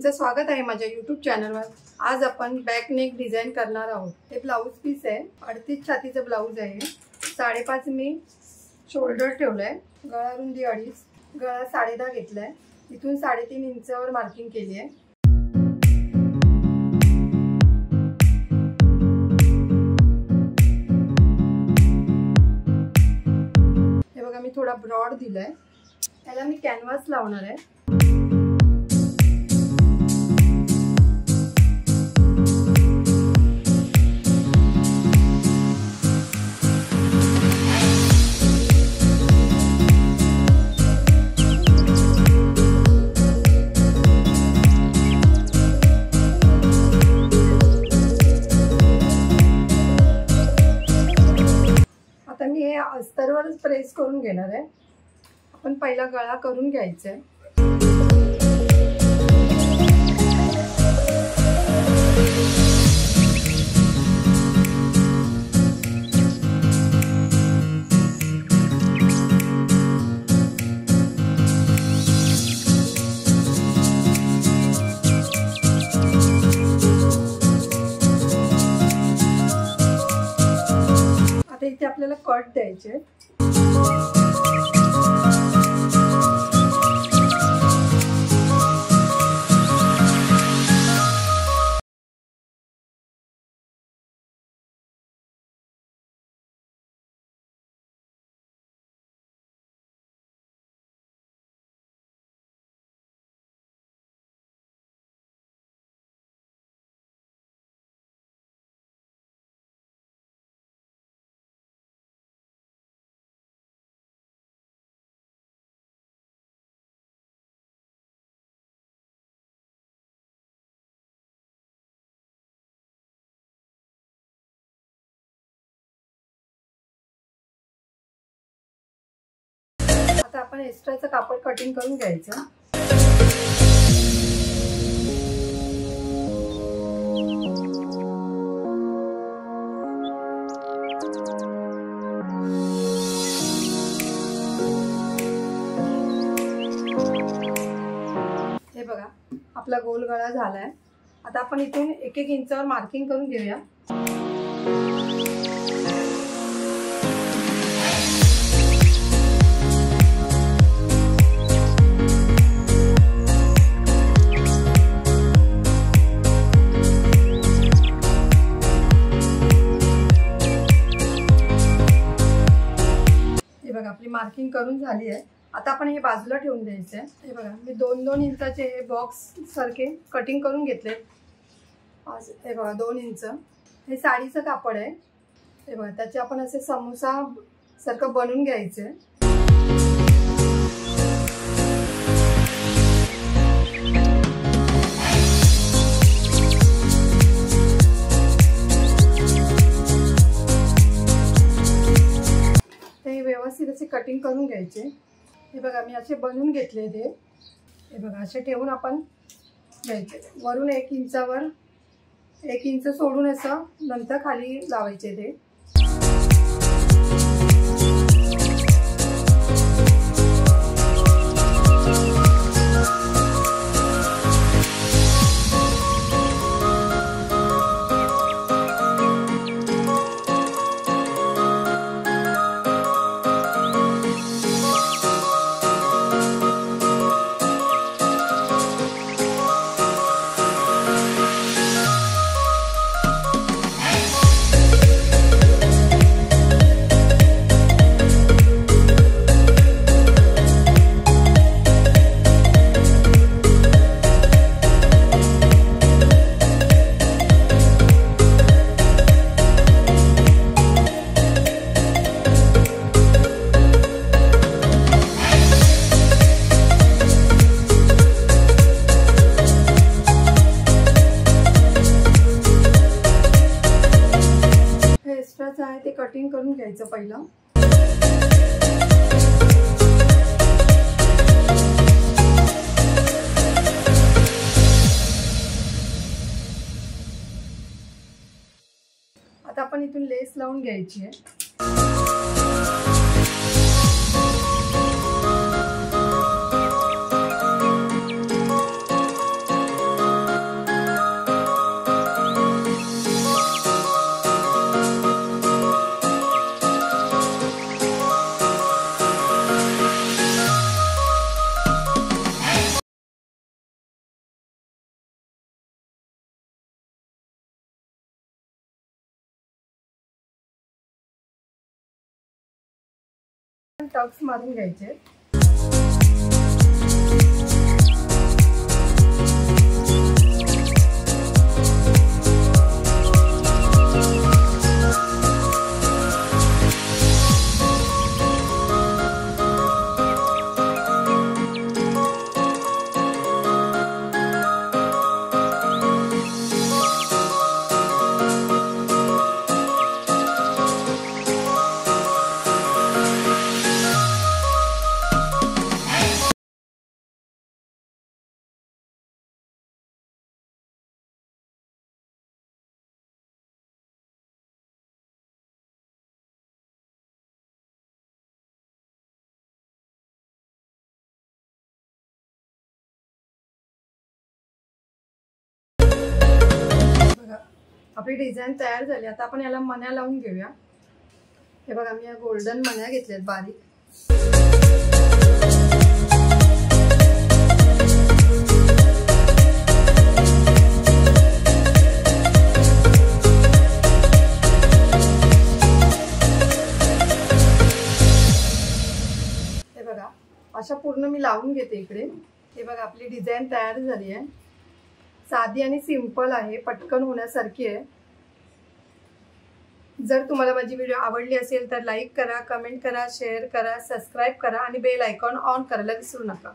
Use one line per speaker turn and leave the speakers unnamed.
तुमचं स्वागत आहे माझ्या YouTube चॅनलवर। आज आपण बॅक नेक डिझाइन करणार आहोत। हे ब्लाउज पीस आहे, 38 छातीचं ब्लाउज आहे। 5.5 मी शोल्डर ठेवलाय, गळा रुंदी 2.5, गळा 10.5 घेतलाय। इथून 3.5 इंचावर मार्किंग केली आहे। हे बघा मी थोडा ब्रॉड दिलाय, याला मी कॅनव्हास लावणार आहे। आता मी हे अस्तरवर प्रेस करून घेणार आहे। आपण पहिला गळा करून घ्यायचा आहे। आता इथे आपल्याला कट द्यायचे। आता आपण एक्स्ट्राचं कापड कटिंग करून घ्यायचं। हे बघा आपला गोल गळा झालाय। आता आपण इथून 1-1 इंचावर मार्किंग करून घेऊया। आपली मार्किंग करून झाली आहे। आता आपण हे बाजूला ठेवून द्यायचं आहे। हे बघा मी 2-2 इंचाचे हे बॉक्स सारखे कटिंग करून घेतले। हे बघा 2 इंच हे साडीचं कापड आहे। हे बघा त्याचे आपण असे समोसा सारखं बनवून घ्यायचे। व्यवस्थित असे कटिंग करून घ्यायचे। हे बघा मी असे बनवून घेतले ते। हे बघा असे ठेवून आपण घ्यायचे। वरून 1 इंचावर 1 इंच सोडून असं नंतर खाली लावायचे ते। एक्स्ट्राचं आहे ते कटिंग करून घ्यायचं पहिलं। आता आपण इथून लेस लावून घ्यायची आहे। टक्स मारून घ्यायचे. आपली डिझाईन तयार झाली. आता आपण याला मण्या लावून घेऊया. हे बघा मी या गोल्डन मण्या घेतल्यात बारीक. हे बघा अशा पूर्ण मी लावून घेते इकडे. हे बघा आपली डिझाईन तयार झाली आहे. साधी आणि सिंपल आहे, पटकन होण्यासारखी आहे. जर तुम्हाला माझी व्हिडिओ आवडली असेल तर लाईक करा, कमेंट करा, शेअर करा, सबस्क्राईब करा आणि बेल आयकॉन ऑन करायला विसरू नका.